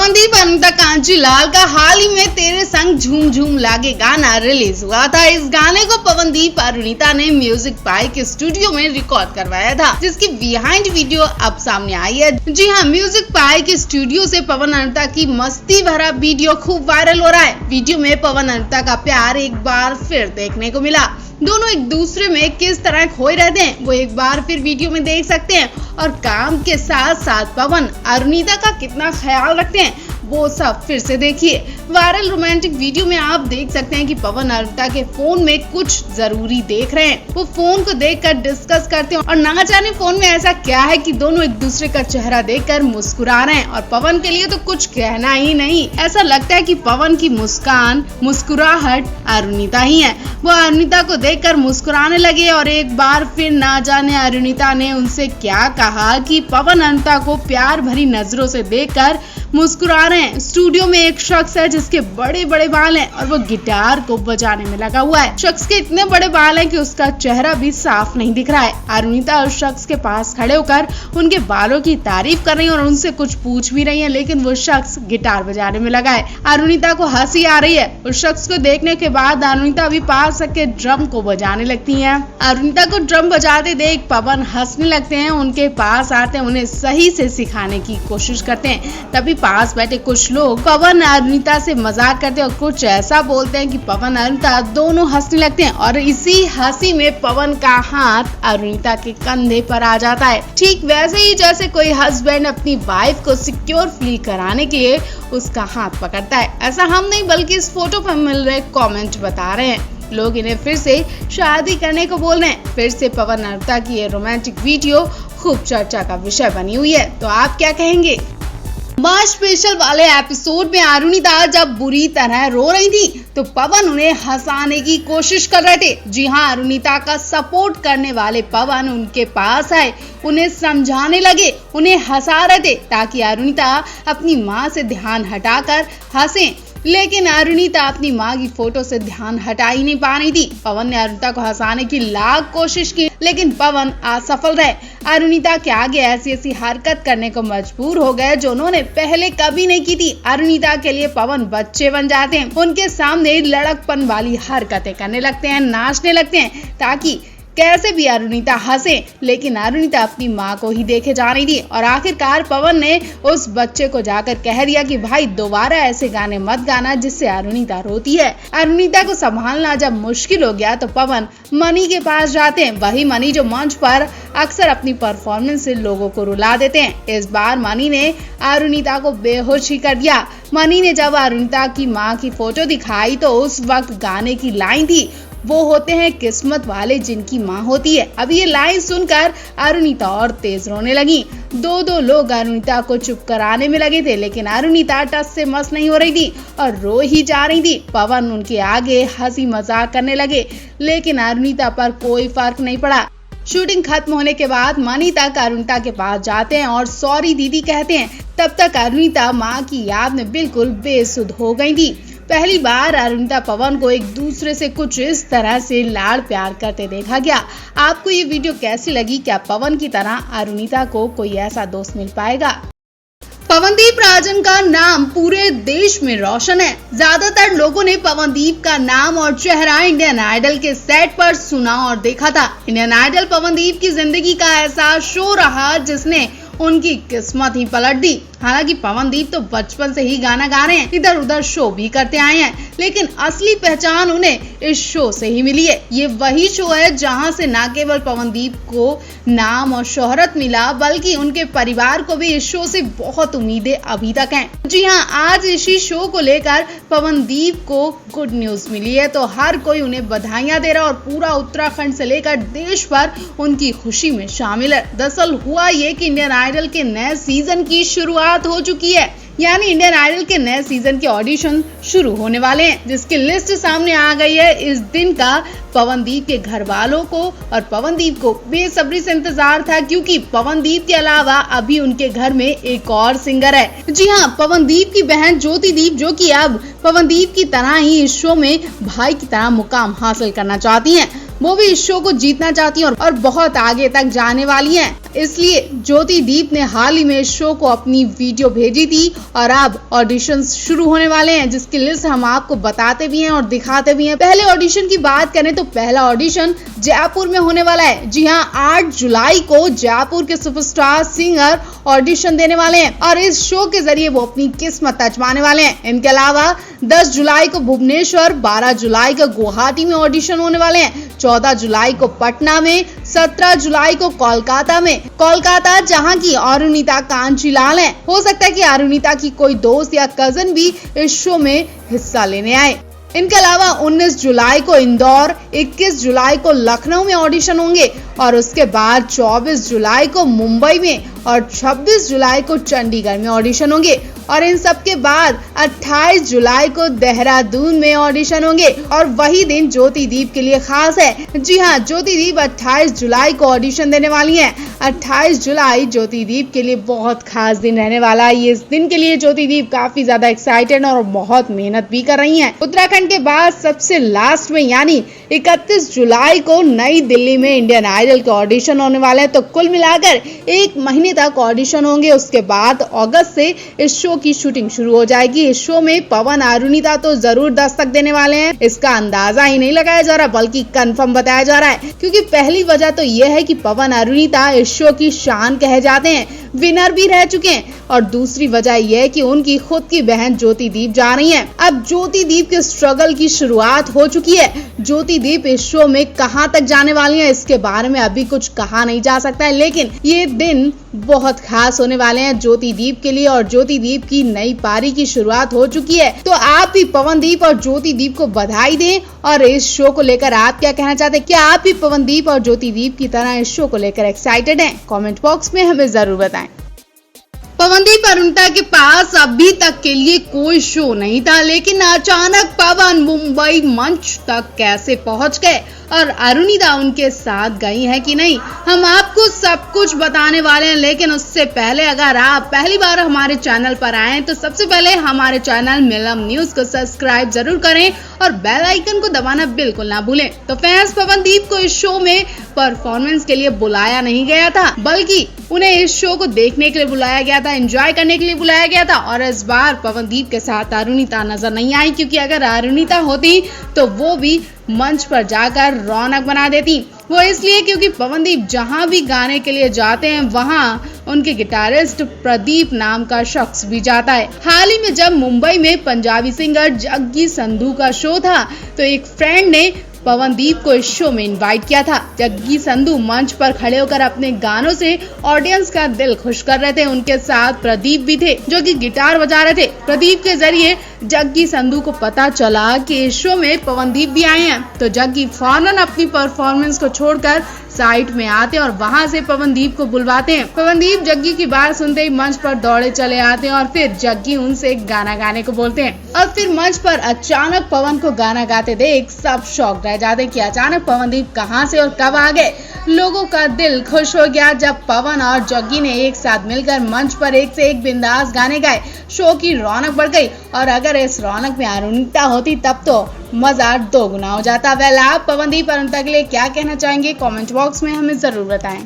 पवनदीप अरुणिता कांजीलाल का हाल ही में तेरे संग झूम झूम लागे गाना रिलीज हुआ था। इस गाने को पवनदीप अरुणिता ने म्यूजिक पाई के स्टूडियो में रिकॉर्ड करवाया था, जिसकी बिहाइंड वीडियो अब सामने आई है। जी हाँ, म्यूजिक पाई के स्टूडियो से पवन अरुणिता की मस्ती भरा वीडियो खूब वायरल हो रहा है। वीडियो में पवन अरुणिता का प्यार एक बार फिर देखने को मिला। दोनों एक दूसरे में किस तरह खोए रहते हैं वो एक बार फिर वीडियो में देख सकते हैं, और काम के साथ साथ पवन अरुणिता का कितना ख्याल रखते हैं वो सब फिर से देखिए। वायरल रोमांटिक वीडियो में आप देख सकते हैं कि पवन अरुणिता के फोन में कुछ जरूरी देख रहे हैं। वो फोन को देखकर डिस्कस करते हैं और ना जाने फोन में ऐसा क्या है कि दोनों एक दूसरे का चेहरा देखकर मुस्कुरा रहे हैं। और पवन के लिए तो कुछ कहना ही नहीं, ऐसा लगता है कि पवन की मुस्कान मुस्कुराहट अरुणिता ही है। वो अरुणिता को देखकर मुस्कुराने लगे और एक बार फिर ना जाने अरुणिता ने उनसे क्या कहा कि पवन अरुणिता को प्यार भरी नजरों से देखकर मुस्कुरा रहे हैं। स्टूडियो में एक शख्स है जिसके बड़े बड़े बाल हैं और वो गिटार को बजाने में लगा हुआ है। शख्स के इतने बड़े बाल हैं कि उसका चेहरा भी साफ नहीं दिख रहा है। अरुणिता उस शख्स के पास खड़े होकर उनके बालों की तारीफ कर रही है और उनसे कुछ पूछ भी रही है, लेकिन वो शख्स गिटार बजाने में लगा है। अरुणिता को हंसी आ रही है। उस शख्स को देखने के बाद अरुणिता भी पास के ड्रम को बजाने लगती है। अरुणिता को ड्रम बजाते देख पवन हंसने लगते हैं। उनके पास आते हैं, उन्हें सही से सिखाने की कोशिश करते हैं। तभी पास बैठे कुछ लोग पवन अरुणिता से मजाक करते हैं और कुछ ऐसा बोलते हैं कि पवन अरुणिता दोनों हंसने लगते हैं। और इसी हंसी में पवन का हाथ अरुणिता के कंधे पर आ जाता है, ठीक वैसे ही जैसे कोई हस्बैंड अपनी वाइफ को सिक्योर फील कराने के लिए उसका हाथ पकड़ता है। ऐसा हम नहीं बल्कि इस फोटो पर मिल रहे कमेंट बता रहे हैं। लोग इन्हें फिर से शादी करने को बोल रहे हैं। फिर से पवन अरुणिता की ये रोमांटिक वीडियो खूब चर्चा का विषय बनी हुई है, तो आप क्या कहेंगे? माँ स्पेशल वाले एपिसोड में अरुणिता जब बुरी तरह रो रही थी तो पवन उन्हें हंसाने की कोशिश कर रहे थे। जी हाँ, अरुणिता का सपोर्ट करने वाले पवन उनके पास आए, उन्हें समझाने लगे, उन्हें हंसा रहे थे ताकि अरुणिता अपनी माँ से ध्यान हटाकर हंसे। लेकिन अरुणिता अपनी माँ की फोटो से ध्यान हटा ही नहीं पा रही थी। पवन ने अरुणिता को हंसाने की लाख कोशिश की, लेकिन पवन असफल रहे। अरुणिता के आगे ऐसी ऐसी हरकत करने को मजबूर हो गए जो उन्होंने पहले कभी नहीं की थी। अरुणिता के लिए पवन बच्चे बन जाते हैं, उनके सामने लड़कपन वाली हरकतें करने लगते हैं, नाचने लगते हैं ताकि कैसे भी अरुणिता हंसे। लेकिन अरुणिता अपनी माँ को ही देखे जा रही थी और आखिरकार पवन ने उस बच्चे को जाकर कह दिया कि भाई दोबारा ऐसे गाने मत गाना जिससे अरुणिता रोती है। अरुणिता को संभालना जब मुश्किल हो गया तो पवन मनी के पास जाते हैं। वही मनी जो मंच पर अक्सर अपनी परफॉर्मेंस से लोगों को रुला देते हैं। इस बार मनी ने अरुणिता को बेहोश ही कर दिया। मनी ने जब अरुणिता की माँ की फोटो दिखाई तो उस वक्त गाने की लाइन थी, वो होते हैं किस्मत वाले जिनकी माँ होती है। अब ये लाइन सुनकर अरुणिता और तेज रोने लगी। दो लोग अरुणिता को चुप कराने में लगे थे, लेकिन अरुणिता टस से मस नहीं हो रही थी और रो ही जा रही थी। पवन उनके आगे हंसी मजाक करने लगे, लेकिन अरुणिता पर कोई फर्क नहीं पड़ा। शूटिंग खत्म होने के बाद मनी तक अरुणिता के पास जाते हैं और सॉरी दीदी कहते हैं। तब तक अरुणिता माँ की याद में बिल्कुल बेसुध हो गई थी। पहली बार अरुणिता पवन को एक दूसरे से कुछ इस तरह से लाड़ प्यार करते देखा गया। आपको ये वीडियो कैसी लगी? क्या पवन की तरह अरुणिता को कोई ऐसा दोस्त मिल पाएगा? पवनदीप राजन का नाम पूरे देश में रोशन है। ज्यादातर लोगों ने पवनदीप का नाम और चेहरा इंडियन आइडल के सेट पर सुना और देखा था। इंडियन आइडल पवनदीप की जिंदगी का ऐसा शो रहा जिसने उनकी किस्मत ही पलट दी। हालांकि पवनदीप तो बचपन से ही गाना गा रहे हैं, इधर उधर शो भी करते आए हैं, लेकिन असली पहचान उन्हें इस शो से ही मिली है। ये वही शो है जहां से न केवल पवनदीप को नाम और शोहरत मिला, बल्कि उनके परिवार को भी इस शो से बहुत उम्मीदें अभी तक हैं। जी हाँ, आज इसी शो को लेकर पवनदीप को गुड न्यूज मिली है, तो हर कोई उन्हें बधाइयां दे रहा है और पूरा उत्तराखंड से लेकर देश भर उनकी खुशी में शामिल है। दरअसल हुआ ये कि इंडियन आइडल के नए सीजन की शुरुआत हो चुकी है, यानी इंडियन आइडल के नए सीजन के ऑडिशन शुरू होने वाले हैं, जिसकी लिस्ट सामने आ गई है। इस दिन का पवनदीप के घर वालों को और पवनदीप को बेसब्री से इंतजार था, क्योंकि पवनदीप के अलावा अभी उनके घर में एक और सिंगर है। जी हाँ, पवनदीप की बहन ज्योतिदीप, जो कि अब पवनदीप की तरह ही इस शो में भाई की तरह मुकाम हासिल करना चाहती हैं। वो भी इस शो को जीतना चाहती हैं और बहुत आगे तक जाने वाली हैं। इसलिए ज्योतिदीप ने हाल ही में शो को अपनी वीडियो भेजी थी और अब ऑडिशंस शुरू होने वाले हैं, जिसकी लिस्ट हम आपको बताते भी हैं और दिखाते भी हैं। पहले ऑडिशन की बात करें तो पहला ऑडिशन जयपुर में होने वाला है। जी हां, 8 जुलाई को जयपुर के सुपरस्टार सिंगर ऑडिशन देने वाले हैं और इस शो के जरिए वो अपनी किस्मत आजमाने वाले हैं। इनके अलावा 10 जुलाई को भुवनेश्वर, 12 जुलाई को गुवाहाटी में ऑडिशन होने वाले हैं, 14 जुलाई को पटना में, 17 जुलाई को कोलकाता में। कोलकाता जहां की अरुणिता कांचीलाल है। हो सकता है कि अरुणिता की कोई दोस्त या कजन भी इस शो में हिस्सा लेने आए। इनके अलावा 19 जुलाई को इंदौर, 21 जुलाई को लखनऊ में ऑडिशन होंगे और उसके बाद 24 जुलाई को मुंबई में और 26 जुलाई को चंडीगढ़ में ऑडिशन होंगे और इन सब के बाद 28 जुलाई को देहरादून में ऑडिशन होंगे और वही दिन ज्योतिदीप के लिए खास है। जी हां, ज्योतिदीप 28 जुलाई को ऑडिशन देने वाली हैं। 28 जुलाई ज्योतिदीप के लिए बहुत खास दिन रहने वाला है। इस दिन के लिए ज्योतिदीप काफी ज्यादा एक्साइटेड और बहुत मेहनत भी कर रही हैं। उत्तराखंड के बाद सबसे लास्ट में यानी 31 जुलाई को नई दिल्ली में इंडियन आइडल के ऑडिशन होने वाले हैं। तो कुल मिलाकर 1 महीने तक ऑडिशन होंगे। उसके बाद अगस्त से इस शो की शूटिंग शुरू हो जाएगी। इस शो में पवन अरुणिता तो जरूर दस्तक देने वाले हैं, इसका अंदाजा ही नहीं लगाया जा रहा बल्कि कंफर्म बताया जा रहा है, क्योंकि पहली वजह तो यह है कि पवन अरुणिता इस शो की शान कहे जाते हैं, विनर भी रह चुके हैं और दूसरी वजह यह है कि उनकी खुद की बहन ज्योतिदीप जा रही हैं। अब ज्योतिदीप के स्ट्रगल की शुरुआत हो चुकी है। ज्योतिदीप इस शो में कहां तक जाने वाली हैं इसके बारे में अभी कुछ कहा नहीं जा सकता है, लेकिन ये दिन बहुत खास होने वाले हैं ज्योतिदीप के लिए और ज्योतिदीप की नई पारी की शुरुआत हो चुकी है। तो आप भी पवनदीप और ज्योतिदीप को बधाई दें और इस शो को लेकर आप क्या कहना चाहते हैं? क्या आप भी पवनदीप और ज्योतिदीप की तरह इस शो को लेकर एक्साइटेड हैं? कमेंट बॉक्स में हमें जरूर बताएं। पवनदीप अरुणिता के पास अभी तक के लिए कोई शो नहीं था, लेकिन अचानक पवन मुंबई मंच तक कैसे पहुंच गए और अरुणिता उनके साथ गई है कि नहीं, हम आपको सब कुछ बताने वाले हैं। लेकिन उससे पहले अगर आप पहली बार हमारे चैनल पर आए तो सबसे पहले हमारे चैनल मिलम न्यूज को सब्सक्राइब जरूर करें और बेल आइकन को दबाना बिल्कुल ना भूलें। तो फैंस, पवनदीप को इस शो में परफॉर्मेंस के लिए बुलाया नहीं गया था, बल्कि उन्हें इस शो को देखने के लिए बुलाया गया था, एंजॉय करने के लिए बुलाया गया था। और इस बार पवनदीप के साथ अरुणिता नजर नहीं आई, क्योंकि अगर अरुणिता होती तो वो भी मंच पर जाकर रौनक बना देती। वो इसलिए क्योंकि पवनदीप जहां भी गाने के लिए जाते हैं वहां उनके गिटारिस्ट प्रदीप नाम का शख्स भी जाता है। हाल ही में जब मुंबई में पंजाबी सिंगर जग्गी संधू का शो था तो एक फ्रेंड ने पवनदीप को इस शो में इनवाइट किया था। जग्गी संधू मंच पर खड़े होकर अपने गानों से ऑडियंस का दिल खुश कर रहे थे। उनके साथ प्रदीप भी थे जो कि गिटार बजा रहे थे। प्रदीप के जरिए जग्गी संधू को पता चला कि इस शो में पवनदीप भी आए हैं, तो जग्गी फौरन अपनी परफॉर्मेंस को छोड़कर साइड में आते हैं और वहां से पवनदीप को बुलवाते हैं। पवनदीप जग्गी की बात सुनते ही मंच पर दौड़े चले आते हैं और फिर जग्गी उनसे गाना गाने को बोलते हैं और फिर मंच पर अचानक पवन को गाना गाते देख सब शॉक रह जाते हैं कि अचानक पवनदीप कहां से और कब आ गए। लोगों का दिल खुश हो गया जब पवन और जग्गी ने एक साथ मिलकर मंच पर एक से एक बिंदास गाने गाए। शो की रौनक बढ़ गई और अगर इस रौनक में अरुणिता होती तब तो मजा 2 गुना हो जाता। वेल, आप पवनदीप अरुणिता के लिए क्या कहना चाहेंगे? कमेंट बॉक्स में हमें जरूर बताएं।